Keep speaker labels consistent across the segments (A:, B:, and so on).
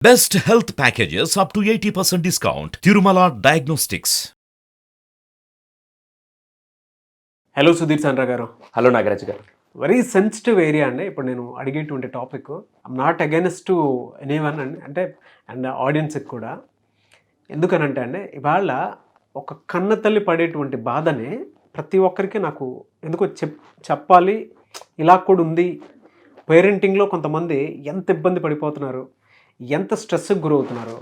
A: Best health packages up to 80% discount. Tirumala Diagnostics.
B: Hello Sudhir Chandra గారు.
C: Hello Nagaraj గారు.
B: Very sensitive area అండి. ఇప్పుడు నేను అడిగేటువంటి topic I'm not against to anyone అంటే అండ్ ఆడియన్స్కి కూడా. ఎందుకనంటే అండి, ఇవాళ ఒక కన్న తల్లి పడేటువంటి బాధని ప్రతి ఒక్కరికి నాకు ఎందుకో చెప్పాలి. ఇలా కూడా ఉంది. పేరెంటింగ్లో కొంతమంది ఎంత ఇబ్బంది పడిపోతున్నారు, ఎంత స్ట్రెస్కి గురవుతున్నారు,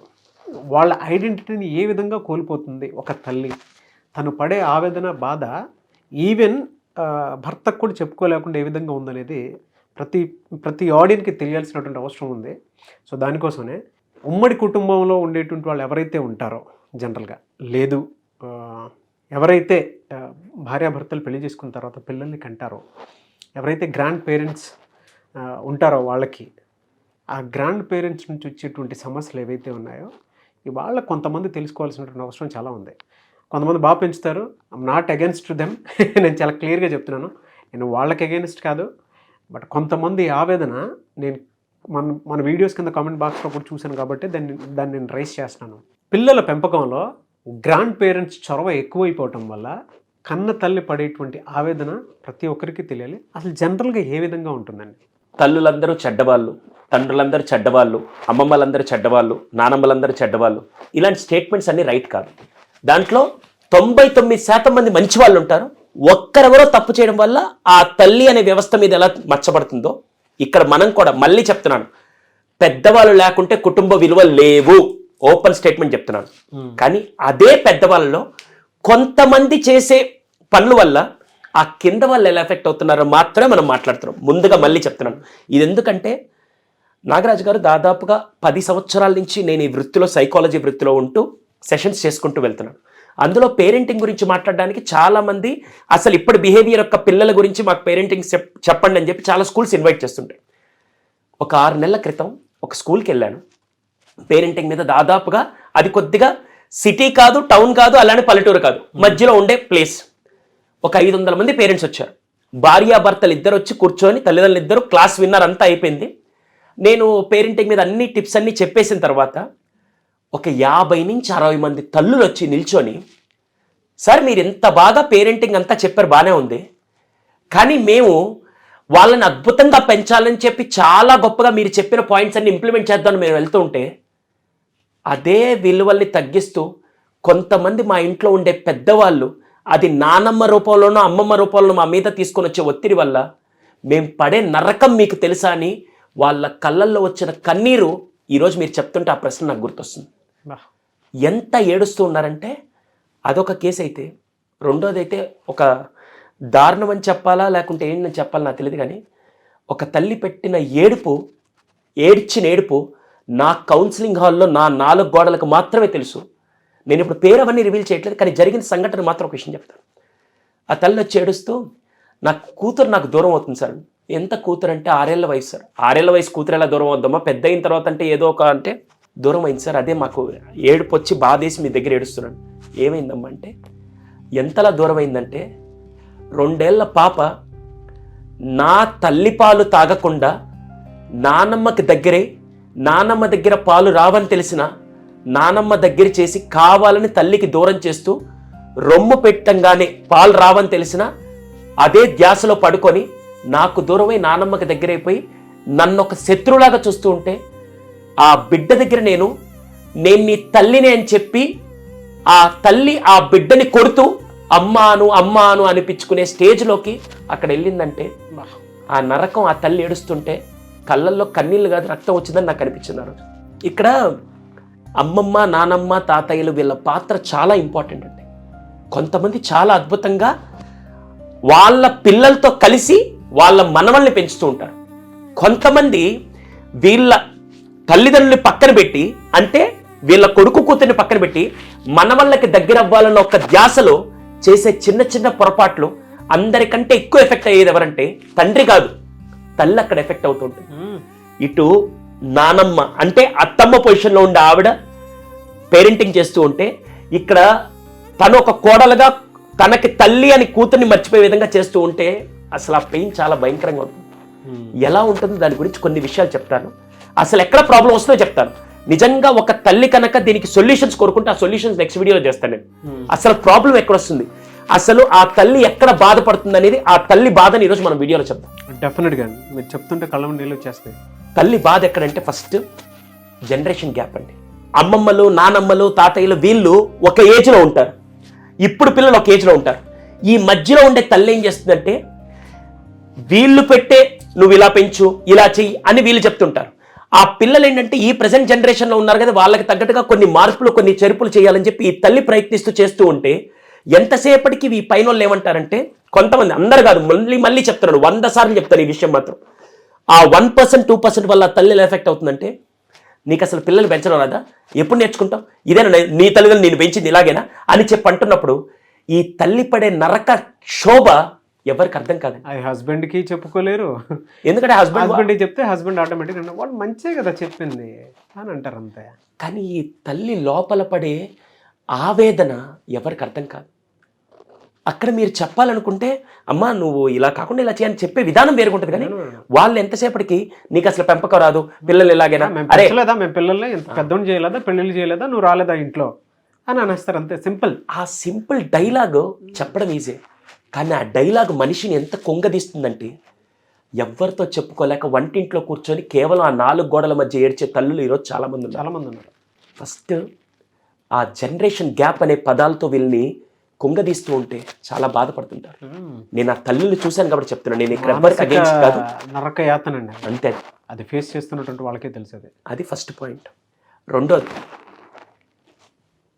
B: వాళ్ళ ఐడెంటిటీని ఏ విధంగా కోల్పోతుంది ఒక తల్లి, తను పడే ఆవేదన బాధ ఈవెన్ భర్తకు కూడా చెప్పుకోలేకుండా ఏ విధంగా ఉందనేది ప్రతి ఆడియన్కి తెలియాల్సినటువంటి అవసరం ఉంది. సో దానికోసమే ఉమ్మడి కుటుంబంలో ఉండేటువంటి వాళ్ళు ఎవరైతే ఉంటారో, జనరల్గా లేదు ఎవరైతే భార్యాభర్తలు పెళ్లి చేసుకున్న తర్వాత పిల్లల్ని కంటారో, ఎవరైతే గ్రాండ్ పేరెంట్స్ ఉంటారో, వాళ్ళకి ఆ గ్రాండ్ పేరెంట్స్ నుంచి వచ్చేటువంటి సమస్యలు ఏవైతే ఉన్నాయో ఇవాళ కొంతమంది తెలుసుకోవాల్సినటువంటి అవసరం చాలా ఉంది. కొంతమంది బాగా పెంచుతారు. I'm not against them. నేను చాలా క్లియర్గా చెప్తున్నాను, నేను వాళ్ళకి అగైన్స్ట్ కాదు. బట్ కొంతమంది ఆవేదన నేను మన వీడియోస్ కింద కామెంట్ బాక్స్లో కూడా చూశాను కాబట్టి దాన్ని నేను రైస్ చేస్తున్నాను. పిల్లల పెంపకంలో గ్రాండ్ పేరెంట్స్ చొరవ ఎక్కువైపోవటం వల్ల కన్న తల్లి పడేటువంటి ఆవేదన ప్రతి ఒక్కరికి తెలియాలి. అసలు జనరల్గా ఏ విధంగా ఉంటుందండి?
C: తల్లులందరూ చెడ్డవాళ్ళు, తండ్రులందరూ చెడ్డవాళ్ళు, అమ్మమ్మలందరూ చెడ్డవాళ్ళు, నానమ్మలందరూ చెడ్డవాళ్ళు, ఇలాంటి స్టేట్మెంట్స్ అన్నీ రైట్ కాదు. దాంట్లో 99% మంది మంచి వాళ్ళు ఉంటారు. ఒక్కరెవరో తప్పు చేయడం వల్ల ఆ తల్లి అనే వ్యవస్థ మీద ఎలా మచ్చబడుతుందో ఇక్కడ మనం కూడా మళ్ళీ చెప్తున్నాను, పెద్దవాళ్ళు లేకుంటే కుటుంబ విలువలు లేవు. ఓపెన్ స్టేట్మెంట్ చెప్తున్నాను. కానీ అదే పెద్దవాళ్ళలో కొంతమంది చేసే పనుల వల్ల ఆ కింద వాళ్ళు ఎలా ఎఫెక్ట్ అవుతున్నారో మాత్రమే మనం మాట్లాడుతున్నాం. ముందుగా మళ్ళీ చెప్తున్నాను, ఇది ఎందుకంటే నాగరాజు గారు దాదాపుగా 10 సంవత్సరాల నుంచి నేను ఈ వృత్తిలో, సైకాలజీ వృత్తిలో ఉంటూ సెషన్స్ చేసుకుంటూ వెళ్తున్నాను. అందులో పేరెంటింగ్ గురించి మాట్లాడడానికి చాలామంది అసలు ఇప్పుడు బిహేవియర్ యొక్క పిల్లల గురించి మాకు పేరెంటింగ్ చెప్పండి అని చెప్పి చాలా స్కూల్స్ ఇన్వైట్ చేస్తుంటాయి. ఒక 6 నెలల క్రితం ఒక స్కూల్కి వెళ్ళాను పేరెంటింగ్ మీద. దాదాపుగా అది కొద్దిగా సిటీ కాదు, టౌన్ కాదు, అలానే పల్లెటూరు కాదు, మధ్యలో ఉండే ప్లేస్. ఒక 500 మంది పేరెంట్స్ వచ్చారు. భార్యాభర్తలు ఇద్దరు వచ్చి కూర్చొని, తల్లిదండ్రులు ఇద్దరు క్లాస్ విన్నర్ అంతా అయిపోయింది. నేను పేరెంటింగ్ మీద అన్ని టిప్స్ అన్నీ చెప్పేసిన తర్వాత ఒక 50 నుంచి 60 మంది తల్లులు వచ్చి నిల్చొని, సార్ మీరు ఎంత బాగా పేరెంటింగ్ అంతా చెప్పారు, బాగానే ఉంది, కానీ మేము వాళ్ళని అద్భుతంగా పెంచాలని చెప్పి చాలా గొప్పగా మీరు చెప్పిన పాయింట్స్ అన్ని ఇంప్లిమెంట్ చేద్దామని మేము వెళ్తూ ఉంటే అదే విలువల్ని తగ్గిస్తూ కొంతమంది మా ఇంట్లో ఉండే పెద్దవాళ్ళు అది నానమ్మ రూపంలోనో అమ్మమ్మ రూపంలో మా మీద తీసుకొని వచ్చే ఒత్తిడి వల్ల మేము పడే నరకం మీకు తెలుసా అని వాళ్ళ కళ్ళల్లో వచ్చిన కన్నీరు ఈరోజు మీరు చెప్తుంటే ఆ ప్రశ్న నాకు గుర్తొస్తుంది. ఎంత ఏడుస్తూ ఉన్నారంటే అదొక కేసు అయితే, రెండోది అయితే ఒక దారుణం అని చెప్పాలా లేకుంటే ఏంటని చెప్పాలా నాకు తెలియదు, కానీ ఒక తల్లి పెట్టిన ఏడ్చిన ఏడుపు నా కౌన్సిలింగ్ హాల్లో నా 4 గోడలకు మాత్రమే తెలుసు. నేను ఇప్పుడు పేరు అవన్నీ రివీల్ చేయట్లేదు, కానీ జరిగిన సంఘటన మాత్రం ఒక విషయం చెప్తాను. ఆ తల్లి వచ్చి ఏడుస్తూ, నా కూతురు నాకు దూరం అవుతుంది సార్. ఎంత కూతురు అంటే 6 ఏళ్ల వయసు సార్. 6 ఏళ్ల వయసు కూతురు ఎలా దూరం అవుద్దామా, పెద్ద అయిన తర్వాత అంటే ఏదో ఒక అంటే దూరం అయింది సార్. అదే మాకు ఏడుపు వచ్చి బాధేసి మీ దగ్గర ఏడుస్తున్నాను. ఏమైందమ్మా అంటే, ఎంతలా దూరం అయిందంటే 2 ఏళ్ల పాప నా తల్లి పాలు తాగకుండా నానమ్మకి దగ్గరే, నానమ్మ దగ్గర పాలు రావని తెలిసిన నానమ్మ దగ్గర చేసి కావాలని తల్లికి దూరం చేస్తూ, రొమ్ము పెట్టంగానే పాలు రావని తెలిసిన అదే ధ్యాసలో పడుకొని నాకు దూరమై నానమ్మకి దగ్గరైపోయి నన్ను ఒక శత్రువులాగా చూస్తూ ఉంటే ఆ బిడ్డ దగ్గర నేను నీ తల్లిని అని చెప్పి ఆ తల్లి ఆ బిడ్డని కొడుతూ అమ్మాను అనిపించుకునే స్టేజ్లోకి అక్కడ వెళ్ళిందంటే ఆ నరకం ఆ తల్లి ఏడుస్తుంటే కళ్ళల్లో కన్నీళ్ళు కాదు రక్తం వచ్చిందని నాకు అనిపించింది. ఇక్కడ అమ్మమ్మ, నానమ్మ, తాతయ్యలు వీళ్ళ పాత్ర చాలా ఇంపార్టెంట్ అండి. కొంతమంది చాలా అద్భుతంగా వాళ్ళ పిల్లలతో కలిసి వాళ్ళ మనవల్ని పెంచుతూ ఉంటారు. కొంతమంది వీళ్ళ తల్లిదండ్రులు పక్కన పెట్టి, అంటే వీళ్ళ కొడుకు కూతురిని పక్కన పెట్టి మనవళ్ళకి దగ్గర అవ్వాలన్న ఒక ధ్యాసలో చేసే చిన్న చిన్న పొరపాట్లు అందరికంటే ఎక్కువ ఎఫెక్ట్ అయ్యేది ఎవరంటే తండ్రి కాదు, తల్లి అక్కడ ఎఫెక్ట్ అవుతుంటుంది. ఇటు నానమ్మ అంటే అత్తమ్మ పొజిషన్లో ఉండే ఆవిడ పేరెంటింగ్ చేస్తూ ఉంటే, ఇక్కడ తను ఒక కోడలుగా తనకి తల్లి అని కూతుర్ని మర్చిపోయే విధంగా చేస్తూ ఉంటే అసలు ఆ పెయిన్ చాలా భయంకరంగా ఉంటుంది. ఎలా ఉంటుందో దాని గురించి కొన్ని విషయాలు చెప్తాను. అసలు ఎక్కడ ప్రాబ్లం వస్తుందో చెప్తాను. నిజంగా ఒక తల్లి కనుక దీనికి సొల్యూషన్స్ కోరుకుంటే ఆ సొల్యూషన్స్ నెక్స్ట్ వీడియోలో చేస్తాను నేను. అసలు ప్రాబ్లం ఎక్కడ వస్తుంది, అసలు ఆ తల్లి ఎక్కడ బాధపడుతుంది అనేది, ఆ తల్లి బాధని ఈరోజు మనం వీడియోలో చెప్తాం.
B: డెఫినెట్గా మీరు చెప్తుంటే కళ్ళ నీళ్ళు వచ్చేస్తాయి.
C: తల్లి బాధ ఎక్కడంటే ఫస్ట్ జనరేషన్ గ్యాప్ అండి. అమ్మమ్మలు, నానమ్మలు, తాతయ్యలు వీళ్ళు ఒక ఏజ్లో ఉంటారు, ఇప్పుడు పిల్లలు ఒక ఏజ్లో ఉంటారు. ఈ మధ్యలో ఉండే తల్లి ఏం చేస్తుందంటే వీళ్ళు పెట్టే నువ్వు ఇలా పెంచు, ఇలా చెయ్యి అని వీళ్ళు చెప్తుంటారు. ఆ పిల్లలు ఏంటంటే ఈ ప్రజెంట్ జనరేషన్లో ఉన్నారు కదా, వాళ్ళకి తగ్గట్టుగా కొన్ని మార్పులు, కొన్ని చెరుపులు చేయాలని చెప్పి ఈ తల్లి ప్రయత్నిస్తూ చేస్తూ ఉంటే ఎంతసేపటికి ఈ పైన వాళ్ళు ఏమంటారంటే, కొంతమంది, అందరు కాదు, మళ్ళీ చెప్తున్నాను, 100 సార్లు చెప్తాను ఈ విషయం మాత్రం, ఆ 1%, 2% వల్ల తల్లి ఎలా ఎఫెక్ట్ అవుతుందంటే, నీకు అసలు పిల్లలు పెంచడం రాదా, ఎప్పుడు నేర్చుకుంటావు, ఇదేనా నీ తల్లిదండ్రులు నేను పెంచింది ఇలాగేనా అని చెప్పి అంటున్నప్పుడు ఈ తల్లి పడే నరక శోభ ఎవరికి అర్థం కాదు.
B: అది హస్బెండ్కి చెప్పుకోలేరు,
C: ఎందుకంటే
B: హస్బెండ్ చెప్తే హస్బెండ్ ఆటోమేటిక్ వాళ్ళు మంచిగా కదా చెప్పింది అని అంటారు అంతే.
C: కానీ ఈ తల్లి లోపల పడే ఆవేదన ఎవరికి అర్థం కాదు. అక్కడ మీరు చెప్పాలనుకుంటే అమ్మా నువ్వు ఇలా కాకుండా ఇలా చేయని చెప్పే విధానం వేరుకుంటుంది, కానీ వాళ్ళు ఎంతసేపటికి నీకు అసలు పెంపకం రాదు, పిల్లలు ఎలాగైనా,
B: అరే మేము పిల్లల్ని ఎంత పెద్దోని చేయలేదా, పెళ్ళిళ్ళు చేయలేదా, నువ్వు రాలేదా ఇంట్లో అని అనేస్తారు అంతే, సింపుల్.
C: ఆ సింపుల్ డైలాగ్ చెప్పడం ఈజీ, కానీ ఆ డైలాగ్ మనిషిని ఎంత కొంగదీస్తుందంటే ఎవరితో చెప్పుకోలేక వంటింట్లో కూర్చొని కేవలం ఆ 4 గోడల మధ్య ఏడ్చే తల్లులు ఈరోజు చాలా మంది ఉన్నారు. ఫస్ట్ ఆ జనరేషన్ గ్యాప్ అనే పదాలతో వీళ్ళని కొంగదీస్తూ ఉంటే చాలా బాధపడుతుంటారు. నేను ఆ తల్లులు చూశాను కాబట్టి చెప్తున్నాను, నేను ఇక్కడ ఎవరికి అగేన్స్ట్ కాదు.
B: నరక యాతనండి
C: అంతే,
B: అది ఫేస్ చేస్తున్నటువంటి వాళ్ళకే తెలుసు. అది
C: ఫస్ట్ పాయింట్. రెండోది,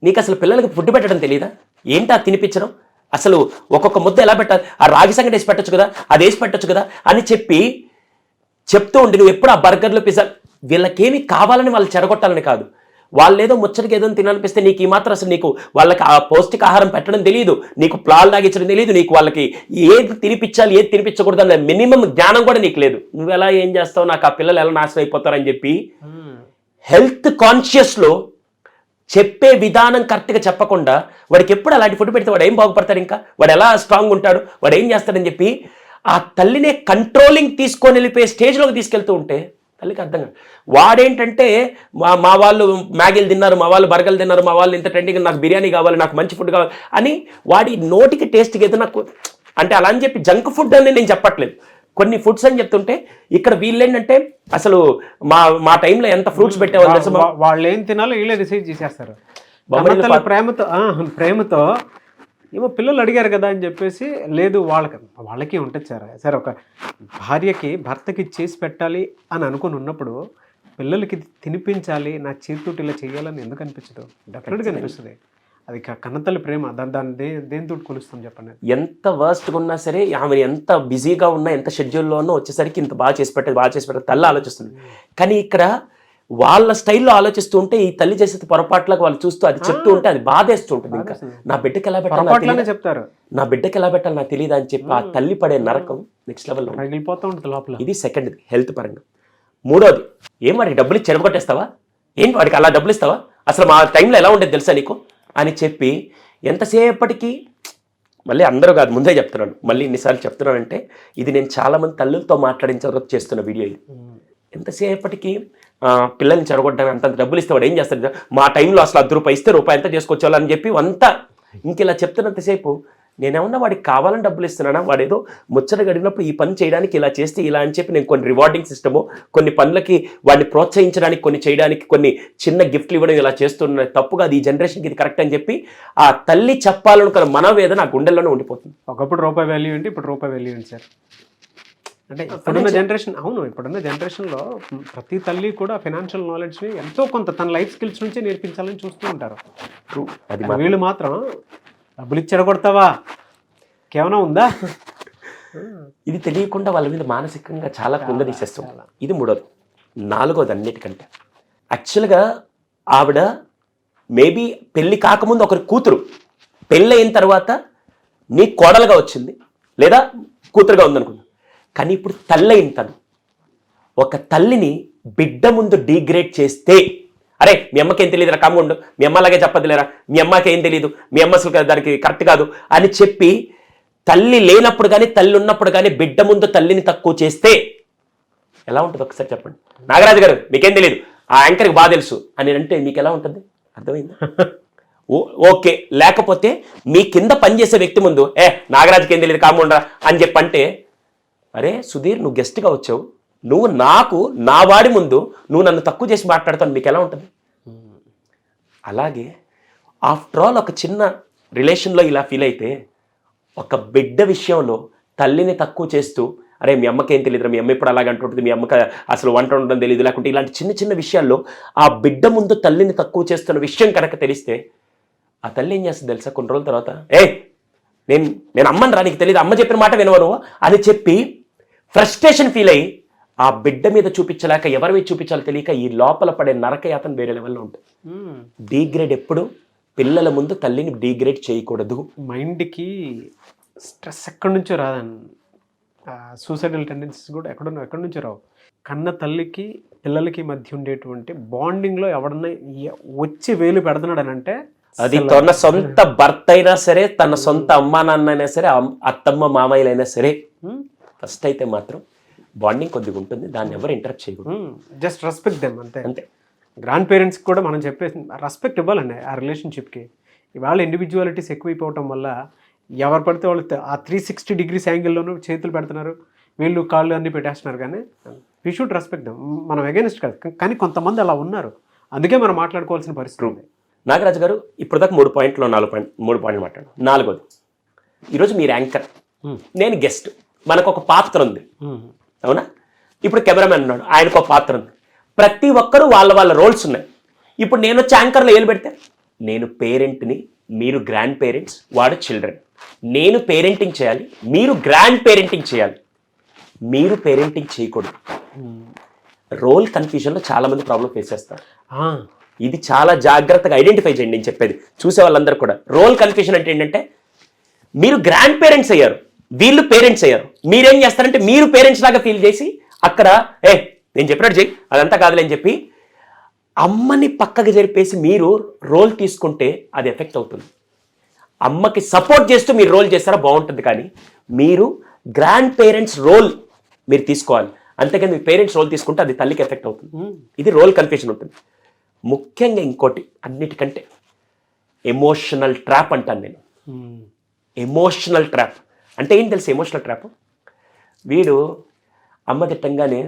C: నీకు అసలు పిల్లలకి ఫుడ్ పెట్టడం తెలియదా, ఏంటా తినిపించడం, అసలు ఒక్కొక్క ముద్ద ఎలా పెట్టాలి, ఆ రాగి సంగటి వేసి పెట్టచ్చు కదా, అది వేసి పెట్టచ్చు కదా అని చెప్పి చెప్తూ ఉండి నువ్వు ఎప్పుడు ఆ బర్గర్లు, పిజ్జా, వీళ్ళకేమి కావాలని వాళ్ళు చెడగొట్టాలని కాదు, వాళ్ళు ఏదో ముచ్చటికి ఏదో తినాలనిపిస్తే నీకు ఈ మాత్రం అసలు నీకు వాళ్ళకి ఆ పౌష్టికాహారం పెట్టడం తెలియదు, నీకు ప్లాల్ తాగించడం తెలియదు, నీకు వాళ్ళకి ఏది తినిపించాలి ఏది తినిపించకూడదు అన్న మినిమం జ్ఞానం కూడా నీకు లేదు. నువ్వు ఎలా ఏం చేస్తావు, నాకు ఆ పిల్లలు ఎలా నాశనం అయిపోతారని చెప్పి హెల్త్ కాన్షియస్లో చెప్పే విధానం కరెక్ట్గా చెప్పకుండా వాడికి ఎప్పుడు అలాంటి ఫుడ్ పెడితే వాడు ఏం బాగుపడతాడు, ఇంకా వాడు ఎలా స్ట్రాంగ్ ఉంటాడు, వాడు ఏం చేస్తాడని చెప్పి ఆ తల్లినే కంట్రోలింగ్ తీసుకొని వెళ్ళిపోయే స్టేజ్లోకి తీసుకెళ్తూ ఉంటే తల్లికి అర్థం కాదు. వాడేంటంటే మా వాళ్ళు మ్యాగీలు తిన్నారు, మా వాళ్ళు బర్గర్లు తిన్నారు, మా వాళ్ళు ఇంత ట్రెండింగ్, నాకు బిర్యానీ కావాలి, నాకు మంచి ఫుడ్ కావాలి అని వాడి నోటికి టేస్ట్కి ఏదో నాకు అంటే అలా అని చెప్పి జంక్ ఫుడ్ అని నేను చెప్పట్లేదు, కొన్ని ఫుడ్స్ అని చెప్తుంటే ఇక్కడ వీళ్ళేంటంటే అసలు మా టైంలో ఎంత ఫ్రూట్స్ పెట్టేవాళ్ళు,
B: వాళ్ళు ఏం తినాలో వీళ్ళే డిసైడ్ చేసేస్తారు. ప్రేమతో ఏమో పిల్లలు అడిగారు కదా అని చెప్పేసి, లేదు వాళ్ళకి ఉంటుంది సార్ ఒక భార్యకి భర్తకి చేసి పెట్టాలి అని అనుకుని ఉన్నప్పుడు పిల్లలకి తినిపించాలి, నా చేతితోటి ఇలా చేయాలని ఎందుకు అనిపించదు? డెఫినెట్గా అనిపిస్తుంది. అది కన్నతల్లి ప్రేమ, దాన్ని దేనితో కొలుస్తాం చెప్పండి.
C: ఎంత వర్స్ట్గా ఉన్నా సరే, ఆమె ఎంత బిజీగా ఉన్నా, ఎంత షెడ్యూల్లో ఉన్నా వచ్చేసరికి ఇంత బాగా చేసి పెట్టేది తల్లి ఆలోచిస్తుంది. కానీ ఇక్కడ వాళ్ళ స్టైల్లో ఆలోచిస్తూ ఉంటే ఈ తల్లి చేసే పొరపాట్లకు వాళ్ళు చూస్తూ అది చెప్తూ ఉంటే అది బాధేస్తూ ఉంటుంది. ఇంకా నా బిడ్డకి ఎలా పెట్టాలి
B: చెప్తారు,
C: నా బిడ్డకి ఎలా పెట్టాలి నాకు తెలియదు అని చెప్పి ఆ తల్లి పడే నరకం నెక్స్ట్ లెవెల్లో
B: మిగిలిపోతూ ఉంటుంది లోపల.
C: ఇది సెకండ్, హెల్త్ పరంగా. మూడోది, ఏం వాడికి డబ్బులు చెడగొట్టేస్తావా, ఏంటి వాడికి అలా డబ్బులు ఇస్తావా, అసలు మా టైంలో ఎలా ఉండేది తెలుసా నీకు అని చెప్పి ఎంతసేపటికి, మళ్ళీ అందరూ కాదు ముందే చెప్తున్నాను, మళ్ళీ ఇన్నిసార్లు చెప్తున్నానంటే ఇది నేను చాలామంది తల్లులతో మాట్లాడించే చేస్తున్న వీడియో ఇది. ఎంతసేపటికి పిల్లల్ని చెడగొట్టడానికి అంత డబ్బులు ఇస్తే వాడు ఏం చేస్తాడు, మా టైంలో అసలు ₹1 ఇస్తే రూపాయి ఎంత చేసుకోవచ్చాలని చెప్పి అంతా ఇంక ఇలా చెప్తున్నంతసేపు నేనేమన్నా వాడికి కావాలని డబ్బులు ఇస్తున్నానా, వాడేదో ముచ్చట గడిగినప్పుడు ఈ పని చేయడానికి ఇలా చేస్తే ఇలా అని చెప్పి నేను కొన్ని రివార్డింగ్ సిస్టము, కొన్ని పనులకి వాడిని ప్రోత్సహించడానికి, కొన్ని చేయడానికి, కొన్ని చిన్న గిఫ్ట్లు ఇవ్వడం ఇలా చేస్తున్న తప్పుగా, అది ఈ జనరేషన్కి ఇది కరెక్ట్ అని చెప్పి ఆ తల్లి చెప్పాలనుకున్న మనోవేదన ఆ గుండెల్లోనే ఉండిపోతుంది.
B: ఒకప్పుడు రూపాయి వాల్యూ ఏంటి, ఇప్పుడు రూపాయి వాల్యూ ఏంటి సార్? అంటే ఇప్పుడున్న జనరేషన్, అవును ఇప్పుడున్న జనరేషన్లో ప్రతి తల్లి కూడా ఫైనాన్షియల్ నాలెడ్జ్ని ఎంతో కొంత తన లైఫ్ స్కిల్స్ నుంచి నేర్పించాలని చూస్తూ ఉంటారు. అది వీళ్ళు మాత్రం డబ్బులు ఇచ్చి చెడగొడతావా, కేవలం ఉందా,
C: ఇది తెలియకుండా వాళ్ళ మీద మానసికంగా చాలా కుంగదీసేస్తాం. ఇది మూడోది. నాలుగోది అన్నిటికంటే యాక్చువల్గా ఆవిడ మేబీ పెళ్ళి కాకముందు ఒకరి కూతురు, పెళ్ళి అయిన తర్వాత నీ కోడలుగా వచ్చింది లేదా కూతురుగా ఉందనుకుంది, కానీ ఇప్పుడు తల్లి అయిన తను ఒక తల్లిని బిడ్డ ముందు డీగ్రేడ్ చేస్తే, అరే మీ అమ్మకి ఏం తెలియదు రా, కాముండు, మీ అమ్మ అలాగే చెప్పదులేరా, మీ అమ్మకి ఏం తెలియదు, మీ అమ్మ అసలు దానికి కరెక్ట్ కాదు అని చెప్పి తల్లి లేనప్పుడు కానీ తల్లి ఉన్నప్పుడు కానీ బిడ్డ ముందు తల్లిని తక్కువ చేస్తే ఎలా ఉంటుంది ఒకసారి చెప్పండి. నాగరాజు గారు మీకేం తెలియదు, ఆ యాంకర్కి బాగా తెలుసు అని అంటే మీకు ఎలా ఉంటుంది? అర్థమైందా? ఓకే. లేకపోతే మీ కింద పనిచేసే వ్యక్తి ముందు నాగరాజుకి ఏం తెలియదు కాముండ్రా అని చెప్పంటే, అరే సుధీర్ నువ్వు గెస్ట్గా వచ్చావు, నువ్వు నా వాడి ముందు నువ్వు నన్ను తక్కువ చేసి మాట్లాడతాను, మీకు ఎలా ఉంటుంది? అలాగే ఆఫ్టర్ ఆల్ ఒక చిన్న రిలేషన్లో ఇలా ఫీల్ అయితే, ఒక బిడ్డ విషయంలో తల్లిని తక్కువ చేస్తూ, అరే మీ అమ్మకి ఏం తెలియదు, మీ అమ్మ ఇప్పుడు అలాగ అంటుంటుంది, మీ అమ్మకి అసలు వంట ఉండడం తెలియదు, లేకుంటే ఇలాంటి చిన్న చిన్న విషయాల్లో ఆ బిడ్డ ముందు తల్లిని తక్కువ చేస్తున్న విషయం కనుక తెలిస్తే, ఆ తల్లి ఏం చేస్తుంది తెలుసా? కొన్ని రోజుల తర్వాత నేను అమ్మని రా, నీకు తెలియదు, అమ్మ చెప్పిన మాట వినవను అని చెప్పి ఫ్రస్ట్రేషన్ ఫీల్ అయ్యి ఆ బిడ్డ మీద చూపించలేక ఎవరి మీద చూపించాలో తెలియక ఈ లోపల పడే నరకయాతన వేరే లెవెల్లో ఉంటుంది. డీగ్రేడ్ ఎప్పుడు పిల్లల ముందు తల్లిని డీగ్రేడ్ చేయకూడదు.
B: మైండ్కి స్ట్రెస్ ఎక్కడి నుంచో రాదండి, సూసైడల్ టెండెన్సీస్ కూడా ఎక్కడి నుంచో రావు. కన్న తల్లికి పిల్లలకి మధ్య ఉండేటువంటి బాండింగ్లో ఎవడన్నా వచ్చి వేలు పెడుతున్నాడు అని అంటే,
C: అది తన సొంత భర్త అయినా సరే, తన సొంత అమ్మా నాన్న అయినా సరే, అత్తమ్మ మామయ్యలైనా సరే, ఫస్ట్ అయితే మాత్రం బాండింగ్ కొద్దిగా ఉంటుంది, దాన్ని ఎవరు ఇంటరప్ట్ చేయకూడదు.
B: జస్ట్ రెస్పెక్ట్ దెమ్ అంతే.
C: అంతే.
B: గ్రాండ్ పేరెంట్స్కి కూడా మనం చెప్పేసి రెస్పెక్ట్ ఇవ్వాలండి ఆ రిలేషన్షిప్కి. ఇవాళ ఇండివిజువాలిటీస్ ఎక్కువైపోవటం వల్ల ఎవరు పడితే వాళ్ళు ఆ 360 degrees యాంగిల్లోనూ చేతులు పెడుతున్నారు, వీళ్ళు కాళ్ళు అన్నీ పెట్టేస్తున్నారు. కానీ వీ షుడ్ రెస్పెక్ట్ దెమ్. మనం అగైనెస్ట్ కాదు, కానీ కొంతమంది అలా ఉన్నారు, అందుకే మనం మాట్లాడుకోవాల్సిన పరిస్థితి ఉంది.
C: నాగరాజు గారు ఇప్పుడు దాకా 3 పాయింట్లు మాట్లాడు. 4వది, ఈరోజు మీరు యాంకర్, నేను గెస్ట్, మనకు ఒక పాత్ర ఉంది, అవునా? ఇప్పుడు కెమెరామెన్ ఉన్నాడు, ఆయనకు ఒక పాత్ర ఉంది, ప్రతి ఒక్కరూ వాళ్ళ రోల్స్ ఉన్నాయి. ఇప్పుడు నేను వచ్చి యాంకర్లో ఏలు పెడితే, నేను పేరెంట్ని, మీరు గ్రాండ్ పేరెంట్స్, వాడు చిల్డ్రన్. నేను పేరెంటింగ్ చేయాలి, మీరు గ్రాండ్ పేరెంటింగ్ చేయాలి. మీరు పేరెంటింగ్ చేయకూడదు. రోల్ కన్ఫ్యూజన్లో చాలామంది ప్రాబ్లం ఫేస్ చేస్తారు. ఇది చాలా జాగ్రత్తగా ఐడెంటిఫై చేయండి. నేను చెప్పేది చూసే వాళ్ళందరూ కూడా, రోల్ కన్ఫ్యూజన్ అంటే ఏంటంటే, మీరు గ్రాండ్ పేరెంట్స్ అయ్యారు, వీళ్ళు పేరెంట్స్ అయ్యారు. మీరేం చేస్తారంటే మీరు పేరెంట్స్ లాగా ఫీల్ చేసి అక్కడ నేను చెప్పినట్టు చెయ్యి, అదంతా కాదులే అని చెప్పి అమ్మని పక్కకి జరిపేసి మీరు రోల్ తీసుకుంటే అది ఎఫెక్ట్ అవుతుంది. అమ్మకి సపోర్ట్ చేస్తూ మీరు రోల్ చేస్తారా బాగుంటుంది, కానీ మీరు గ్రాండ్ పేరెంట్స్ రోల్ మీరు తీసుకోవాలి. అంతేకాని మీ పేరెంట్స్ రోల్ తీసుకుంటే అది తల్లికి ఎఫెక్ట్ అవుతుంది. ఇది రోల్ కన్ఫ్యూజన్ ఉంటుంది. ముఖ్యంగా ఇంకోటి అన్నిటికంటే ఎమోషనల్ ట్రాప్ అంటాను నేను. ఎమోషనల్ ట్రాప్ అంటే ఏం తెలుసు? ఎమోషనల్ ట్రాప్, వీడు అమ్మ తిట్టంగానే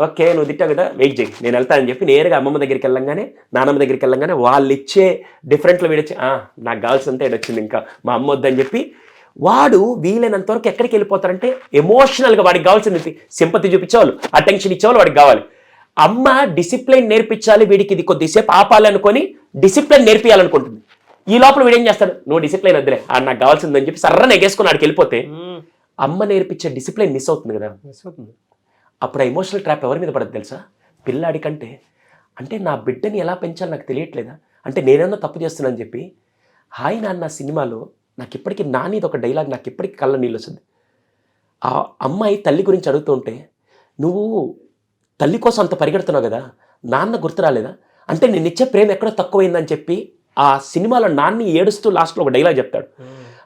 C: ఓకే నువ్వు తిట్టావు కదా వెయిట్ చేయి నేను వెళ్తానని చెప్పి నేరుగా అమ్మమ్మ దగ్గరికి వెళ్ళంగానే, నాన్నమ్మ దగ్గరికి వెళ్ళంగానే వాళ్ళు ఇచ్చే డిఫరెంట్లో వీడొచ్చి నాకు కావాల్సినంత ఏడొచ్చింది, ఇంకా మా అమ్మ వద్దని చెప్పి వాడు వీలైనంత వరకు ఎక్కడికి వెళ్ళిపోతారంటే ఎమోషనల్గా వాడికి కావాల్సింది సింపతి చూపించేవాళ్ళు, అటెన్షన్ ఇచ్చేవాళ్ళు వాడికి కావాలి. అమ్మ డిసిప్లైన్ నేర్పించాలి వీడికి, ఇది కొద్దిసేపు ఆపాలనుకొని డిసిప్లైన్ నేర్పించాలనుకుంటుంది. ఈ లోపల వీడేం చేస్తాడు, నువ్వు డిసిప్లైన్ వద్దులే నాకు కావాల్సిందని చెప్పి సర్రని ఎగేసుకుని ఆడికి వెళ్ళిపోతే అమ్మ నేర్పించే డిసిప్లైన్ మిస్ అవుతుంది కదా. అప్పుడు ఆ ఎమోషనల్ ట్రాప్ ఎవరి మీద పడదు తెలుసా? పిల్లాడి కంటే. అంటే నా బిడ్డని ఎలా పెంచాలో నాకు తెలియట్లేదా, అంటే నేనేమన్నా తప్పు చేస్తున్నానని చెప్పి. హాయ్ నాన్న సినిమాలో నాకు ఇప్పటికీ నానిది ఒక డైలాగ్ నాకు ఇప్పటికీ కళ్ళ నీళ్ళు వస్తుంది. ఆ అమ్మాయి తల్లి గురించి అడుగుతుంటే, నువ్వు తల్లి కోసం అంత పరిగెడుతున్నావు కదా, నాన్న గుర్తు రాలేదా, అంటే నేను ఇచ్చే ప్రేమ ఎక్కడో తక్కువైందని చెప్పి ఆ సినిమాలో నాన్ని ఏడుస్తూ లాస్ట్లో ఒక డైలాగ్ చెప్తాడు.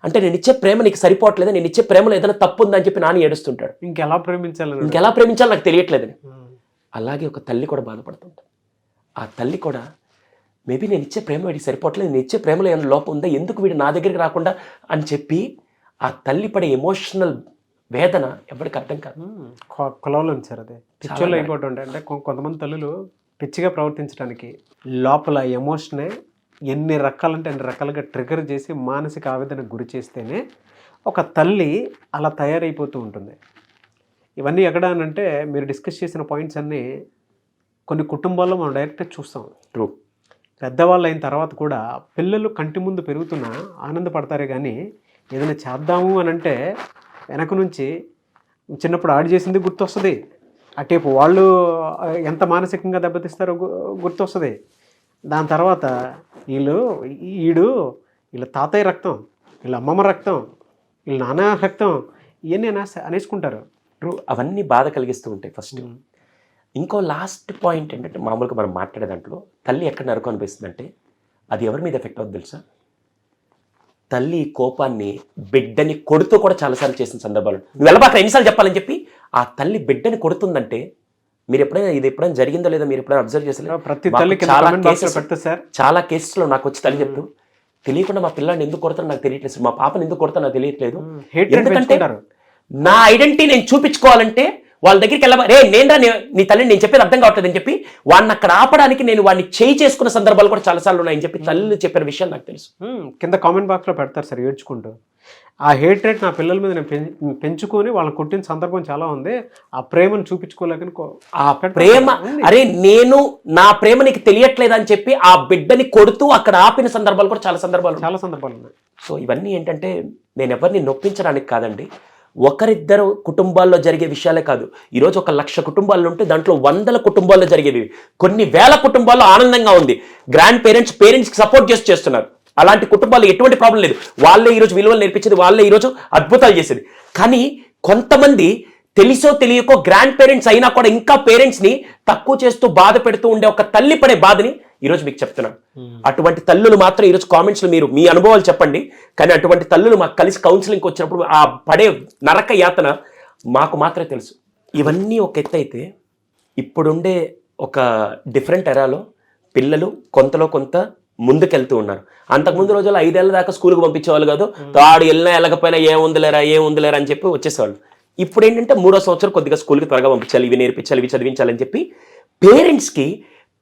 C: అంటే నేను ఇచ్చే ప్రేమ నీకు సరిపోవట్లేదు, నేను ఇచ్చే ప్రేమలో ఏదైనా తప్పు ఉందని చెప్పి నాని ఏడుస్తుంటాడు. ఇంకెలా ప్రేమించాలో నాకు తెలియట్లేదని. అలాగే ఒక తల్లి కూడా బాధపడుతుంటాడు. ఆ తల్లి కూడా మేబీ నేను ఇచ్చే ప్రేమ వీడికి సరిపోవట్లేదు, నేను ఇచ్చే ప్రేమలో ఏమైనా లోపం ఉందా, ఎందుకు వీడు నా దగ్గరికి రాకుండా అని చెప్పి ఆ తల్లి పడే ఎమోషనల్ వేదన ఎవరికి అర్థం కాదు.
B: కొలవలు సార్ అదే పిచ్చోళ్ళు అయిపోతుంటే. అంటే కొంతమంది తల్లులు పిచ్చిగా ప్రవర్తించడానికి లోపల ఎమోషనే ఎన్ని రకాలంటే అన్ని రకాలుగా ట్రిగర్ చేసి మానసిక ఆవేదనకు గురి చేస్తేనే ఒక తల్లి అలా తయారైపోతూ ఉంటుంది. ఇవన్నీ ఎక్కడ అంటే మీరు డిస్కస్ చేసిన పాయింట్స్ అన్నీ కొన్ని కుటుంబాల్లో మనం డైరెక్ట్గా చూస్తాం.
C: ట్రూ.
B: పెద్దవాళ్ళు అయిన తర్వాత కూడా పిల్లలు కంటి ముందు పెరుగుతున్నా ఆనందపడతారే కానీ ఏదైనా చేద్దాము అని అంటే వెనక నుంచి చిన్నప్పుడు ఆడి చేసింది గుర్తొస్తుంది, అటేపు వాళ్ళు ఎంత మానసికంగా దెబ్బతీస్తారో గుర్తొస్తుంది. దాని తర్వాత వీళ్ళ తాతయ్య రక్తం, వీళ్ళ అమ్మమ్మ రక్తం, వీళ్ళ నాన్న రక్తం, ఇవన్నీ అనేసుకుంటారు.
C: ట్రూ. అవన్నీ బాధ కలిగిస్తూ ఉంటాయి ఫస్ట్. ఇంకో లాస్ట్ పాయింట్ ఏంటంటే, మామూలుగా మనం మాట్లాడే దాంట్లో తల్లి ఎక్కడ నరకం అనిపిస్తుందంటే అది ఎవరి మీద ఎఫెక్ట్ అవుతుంది తెలుసా? తల్లి కోపాన్ని బిడ్డని కొడుతూ కూడా చాలాసార్లు చేసిన సందర్భాలు. నువ్వు వెళ్ళబాక ఎన్నిసార్లు చెప్పాలని చెప్పి ఆ తల్లి బిడ్డని కొడుతుందంటే మీరు ఎప్పుడైనా ఇది ఎప్పుడైనా జరిగిందో లేదో మీరు ఎప్పుడైనా అబ్జర్వ్ చేసలేదు?
B: ప్రతి తల్లికి comment box లో పెడతా సార్.
C: చాలా కేసెస్లో నాకు వచ్చి తల్లి చెప్తూ తెలియకుండా మా పిల్లాడిని ఎందుకు కొడతాను నాకు తెలియట్లేదు సార్, మా పాపని ఎందుకు కొడతాను నాకు తెలియట్లేదు.
B: Hatred
C: ఎందుకంటే
B: పెంచుకుంటారు.
C: నా ఐడెంటిటీ నేను చూపించుకోవాలంటే వాళ్ళ దగ్గరికి రే నేను నీ తల్లిని నేను చెప్పేది అర్థం కావట్లేదు అని చెప్పి వాడిని అక్కడ ఆపడానికి నేను వాడిని చేయి చేసుకున్న సందర్భాలు కూడా చాలాసార్లు ఉన్నాయని చెప్పి తల్లి చెప్పిన విషయం నాకు తెలుసు.
B: కింద కామెంట్ బాక్స్లో పెడతారు సార్ ఏడ్చుకుంటూ. ఆ హేట్రేట్ నా పిల్లల మీద నేను పెంచుకొని వాళ్ళని కొట్టిన సందర్భం చాలా ఉంది. ఆ ప్రేమను చూపించుకోలేకని
C: ఆ ప్రేమ అరే నేను నా ప్రేమ నీకు తెలియట్లేదు అని చెప్పి ఆ బిడ్డని కొడుతూ అక్కడ ఆపిన సందర్భాలు కూడా చాలా సందర్భాలు
B: ఉన్నాయి.
C: సో ఇవన్నీ ఏంటంటే నేను ఎవరిని నొప్పించడానికి కాదండి, ఒకరిద్దరు కుటుంబాల్లో జరిగే విషయాలే కాదు. ఈరోజు 1,00,000 కుటుంబాలు ఉంటే దాంట్లో 100 కుటుంబాల్లో జరిగేవి, కొన్ని వేల కుటుంబాల్లో ఆనందంగా ఉంది. గ్రాండ్ పేరెంట్స్కి సపోర్ట్ చేస్తున్నారు. అలాంటి కుటుంబాల్లో ఎటువంటి ప్రాబ్లం లేదు. వాళ్ళే ఈరోజు విలువలు నేర్పించేది, వాళ్ళే ఈరోజు అద్భుతాలు చేసేది. కానీ కొంతమంది తెలిసో తెలియకో గ్రాండ్ పేరెంట్స్ అయినా కూడా ఇంకా పేరెంట్స్ని తక్కువ చేస్తూ బాధ పెడుతూ ఉండే ఒక తల్లి పడే బాధని ఈరోజు మీకు చెప్తున్నాను. అటువంటి తల్లులు మాత్రం ఈరోజు కామెంట్స్లో మీరు మీ అనుభవాలు చెప్పండి. కానీ అటువంటి తల్లులు మాకు కలిసి కౌన్సిలింగ్కి వచ్చినప్పుడు ఆ పడే నరక యాతన మాకు మాత్రమే తెలుసు. ఇవన్నీ ఒక ఎత్తు అయితే ఇప్పుడుండే ఒక డిఫరెంట్ ఎరాలో పిల్లలు కొంతలో కొంత ముందుకెళ్తూ ఉన్నారు. అంతకుముందు రోజుల్లో 5 ఏళ్ల దాకా స్కూల్కి పంపించేవాళ్ళు కాదు. తాడు వెళ్ళినా వెళ్ళకపోయినా ఏముందిలేరా అని చెప్పి వచ్చేసేవాళ్ళు. ఇప్పుడు ఏంటంటే 3వ సంవత్సరం కొద్దిగా స్కూల్కి త్వరగా పంపించాలి, ఇవి నేర్పించాలి, ఇవి చదివించాలని చెప్పి పేరెంట్స్కి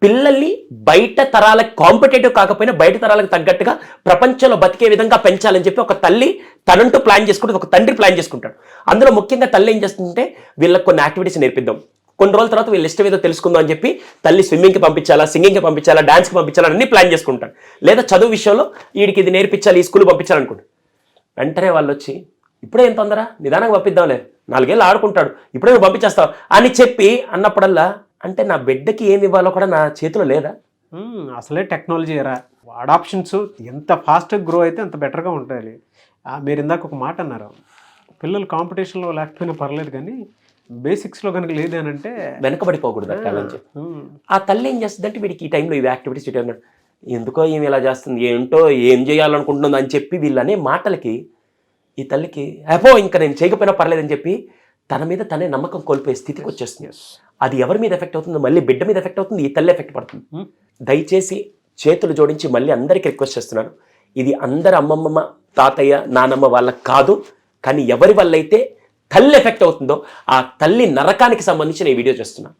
C: పిల్లల్ని బయట తరాలకు కాంపిటేటివ్ కాకపోయినా బయట తరాలకు తగ్గట్టుగా ప్రపంచంలో బతికే విధంగా పెంచాలని చెప్పి ఒక తల్లి తనంటూ ప్లాన్ చేసుకుంటే ఒక తండ్రి ప్లాన్ చేసుకుంటాడు. అందులో ముఖ్యంగా తల్లి ఏం చేస్తుందంటే వీళ్ళకి కొన్ని యాక్టివిటీస్ నేర్పిద్దాం, కొన్ని రోజుల తర్వాత వీళ్ళు ఇష్టం ఏదో తెలుసుకుందాం అని చెప్పి తల్లి స్విమ్మింగ్కి పంపించాలా, సింగింగ్కి పంపించాలా, డాన్స్కి పంపించాలా అన్ని ప్లాన్ చేసుకుంటాడు. లేదా చదువు విషయంలో వీడికి ఇది నేర్పించాలి, ఈ స్కూల్ పంపించాలనుకుంటాడు. వెంటనే వాళ్ళు వచ్చి ఇప్పుడే ఏం తొందర, నిదానంగా పంపిద్దాంలే, 4 ఏళ్ళు ఆడుకుంటాడు, ఇప్పుడే నువ్వు పంపించేస్తావు అని చెప్పి అన్నప్పుడల్లా అంటే నా బిడ్డకి ఏమి ఇవ్వాలో కూడా నా చేతిలో లేదా?
B: అసలే టెక్నాలజీ ఎరా, అడాప్షన్స్ ఎంత ఫాస్ట్గా గ్రో అయితే అంత బెటర్గా ఉంటాయి. మీరు ఇందాక ఒక మాట అన్నారు, పిల్లలు కాంపిటీషన్లో లేకపోయినా పర్లేదు కానీ బేసిక్స్లో కనుక లేదేనంటే
C: వెనకబడిపోకూడదు అని చెప్పి ఆ తల్లి ఏం చేస్తుందంటే వీడికి ఈ టైంలో ఇవి యాక్టివిటీస్ అన్నాడు, ఎందుకో ఏమి ఇలా చేస్తుంది, ఏంటో ఏం చేయాలనుకుంటుంది అని చెప్పి వీళ్ళనే మాటలకి ఈ తల్లికి అపో ఇంకా నేను చేయకపోయినా పర్లేదని చెప్పి తన మీద తనే నమ్మకం కోల్పోయే స్థితికి వచ్చేస్తుంది. అది ఎవరి మీద ఎఫెక్ట్ అవుతుందో మళ్ళీ బిడ్డ మీద ఎఫెక్ట్ అవుతుంది, ఈ తల్లి ఎఫెక్ట్ పడుతుంది. దయచేసి చేతులు జోడించి మళ్ళీ అందరికీ రిక్వెస్ట్ చేస్తున్నాను, ఇది అందరు అమ్మమ్మ తాతయ్య నానమ్మ వాళ్ళకి కాదు, కానీ ఎవరి వల్ల అయితే తల్లి ఎఫెక్ట్ అవుతుందో ఆ తల్లి నరకానికి సంబంధించి నేను వీడియో చేస్తున్నాను.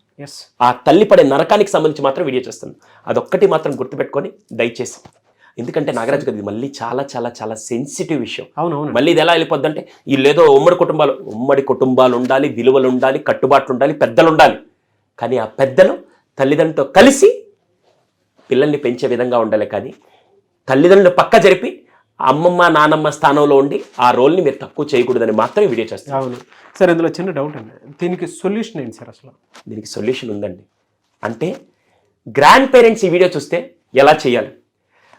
C: ఆ తల్లి పడే నరకానికి సంబంధించి మాత్రం వీడియో చేస్తున్నాను. అదొక్కటి మాత్రం గుర్తుపెట్టుకొని దయచేసి, ఎందుకంటే నాగరాజు గారు ఇది మళ్ళీ చాలా చాలా చాలా సెన్సిటివ్ విషయం.
B: అవునవును.
C: మళ్ళీ ఇది ఎలా వెళ్ళిపోద్ది అంటే వీళ్ళేదో ఉమ్మడి కుటుంబాలు ఉండాలి, విలువలు ఉండాలి, కట్టుబాట్లు ఉండాలి, పెద్దలు ఉండాలి. కానీ ఆ పెద్దలు తల్లిదండ్రులతో కలిసి పిల్లల్ని పెంచే విధంగా ఉండాలి. కానీ తల్లిదండ్రులు పక్క జరిపి అమ్మమ్మ నానమ్మ స్థానంలో ఉండి ఆ రోల్ని మీరు తక్కువ చేయకూడదని మాత్రమే వీడియో చేస్తారు.
B: అవును సార్. ఇందులో చిన్న డౌట్ అండి, దీనికి సొల్యూషన్ ఏంటి సార్? అసలు
C: దీనికి సొల్యూషన్ ఉందండి. అంటే గ్రాండ్ పేరెంట్స్ ఈ వీడియో చూస్తే ఎలా చేయాలి,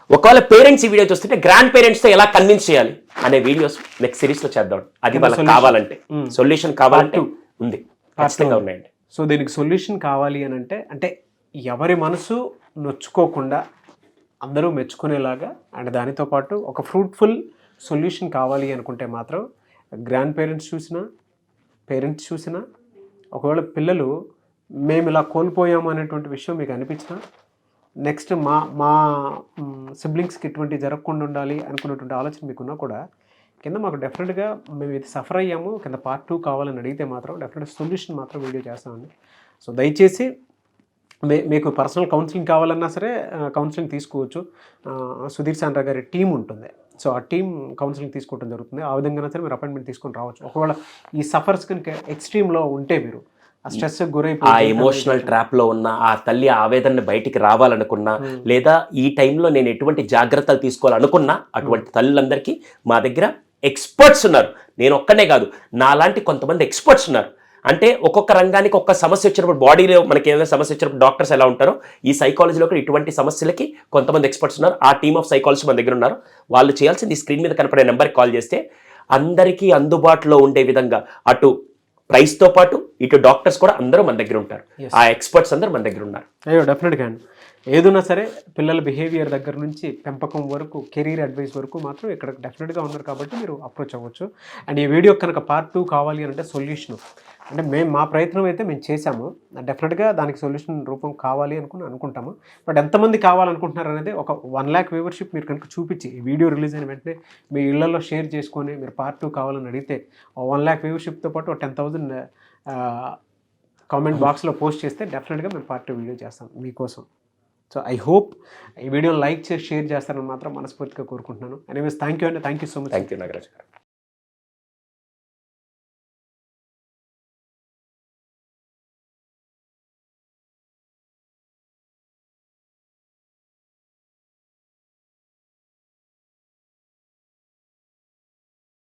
C: ఒకవేళ పేరెంట్స్ ఈ వీడియో చూస్తుంటే గ్రాండ్ పేరెంట్స్తో ఎలా కన్విన్స్ చేయాలి అనే వీడియోస్ నెక్స్ట్ సిరీస్లో చేద్దాం. అది వాళ్ళకి కావాలంటే, సొల్యూషన్ కావాలంటే ఉంది, ఖచ్చితంగా ఉన్నాయండి.
B: సో దీనికి సొల్యూషన్ కావాలి అని అంటే ఎవరి మనసు నొచ్చుకోకుండా అందరూ మెచ్చుకునేలాగా అండ్ దానితో పాటు ఒక ఫ్రూట్ఫుల్ సొల్యూషన్ కావాలి అనుకుంటే మాత్రం గ్రాండ్ పేరెంట్స్ చూసినా ఒకవేళ పిల్లలు మేము ఇలా కోల్పోయాము అనేటువంటి విషయం మీకు అనిపించినా, నెక్స్ట్ మా సిబ్లింగ్స్కి ఇటువంటి జరగకుండా ఉండాలి అనుకున్నటువంటి ఆలోచన మీకున్నా కూడా కింద మాకు డెఫినెట్గా మేము ఇది సఫర్ అయ్యాము, కింద పార్ట్ 2 కావాలని అడిగితే మాత్రం డెఫినెట్ సొల్యూషన్ మాత్రం వీడియో చేస్తామండి. సో దయచేసి మీకు పర్సనల్ కౌన్సిలింగ్ కావాలన్నా సరే కౌన్సిలింగ్ తీసుకోవచ్చు. సుధీర్ సాండ్రా గారి టీం ఉంటుంది. సో ఆ టీం కౌన్సిలింగ్ తీసుకోవడం జరుగుతుంది. ఆ విధంగా సరే మీరు అపాయింట్మెంట్ తీసుకొని రావచ్చు. ఒకవేళ ఈ సఫర్స్ కనుక ఎక్స్ట్రీమ్లో ఉంటే, మీరు ఆ స్ట్రెస్ గురైపోయి
C: ఆ ఎమోషనల్ ట్రాప్లో ఉన్న ఆ తల్లి ఆవేదనని బయటికి రావాలనుకున్నా, లేదా ఈ టైంలో నేను ఎటువంటి జాగ్రత్తలు తీసుకోవాలనుకున్నా, అటువంటి తల్లులందరికీ మా దగ్గర ఎక్స్పర్ట్స్ ఉన్నారు. నేను ఒక్కనే కాదు, నాలాంటి కొంతమంది ఎక్స్పర్ట్స్ ఉన్నారు. అంటే ఒక్కొక్క రంగానికి ఒక్క సమస్య వచ్చినప్పుడు, బాడీలో మనకి ఏదైనా సమస్య వచ్చినప్పుడు డాక్టర్స్ ఎలా ఉంటారో, ఈ సైకాలజీలో కూడా ఇటువంటి సమస్యలకి కొంతమంది ఎక్స్పర్ట్స్ ఉన్నారు. ఆ టీమ్ ఆఫ్ సైకాలజిస్ట్ మన దగ్గర ఉన్నారు. వాళ్ళు చేయాల్సింది ఈ స్క్రీన్ మీద కనపడే నెంబర్కి కాల్ చేస్తే అందరికీ అందుబాటులో ఉండే విధంగా అటు ప్రైస్తో పాటు ఇటు డాక్టర్స్ కూడా అందరూ మన దగ్గర ఉంటారు. ఆ ఎక్స్పర్ట్స్ అందరూ మన దగ్గర ఉన్నారు.
B: అయ్యో డెఫినెట్గా అండి. ఏదున్నా సరే పిల్లల బిహేవియర్ దగ్గర నుంచి పెంపకం వరకు, కెరీర్ అడ్వైస్ వరకు మాత్రం ఇక్కడ డెఫినెట్గా ఉన్నారు కాబట్టి మీరు అప్రోచ్ అవ్వచ్చు. అండ్ ఈ వీడియో కనుక పార్ట్ 2 కావాలి అంటే అంటే మా ప్రయత్నం అయితే మేము చేశాము. డెఫినెట్గా దానికి సొల్యూషన్ రూపం కావాలి అనుకుంటాము. బట్ ఎంతమంది కావాలనుకుంటున్నారు అనేది ఒక 1 lakh వ్యూవర్షిప్ మీరు కనుక చూపించి ఈ వీడియో రిలీజ్ అయిన వెంటనే మీ ఇళ్లలో షేర్ చేసుకొని మీరు పార్ట్ 2 కావాలని అడిగితే 1 lakh వ్యూవర్షిప్తో పాటు 10,000 కామెంట్ బాక్స్లో పోస్ట్ చేస్తే డెఫినెట్గా మేము పార్ట్ 2 వీడియో చేస్తాం మీకోసం. సో ఐ హోప్ ఈ వీడియోని లైక్ చేసి షేర్ చేస్తారని మాత్రం మనస్ఫూర్తిగా కోరుకుంటున్నాను. Anyways thank you so much.
C: Thank you Nagaraj గారు.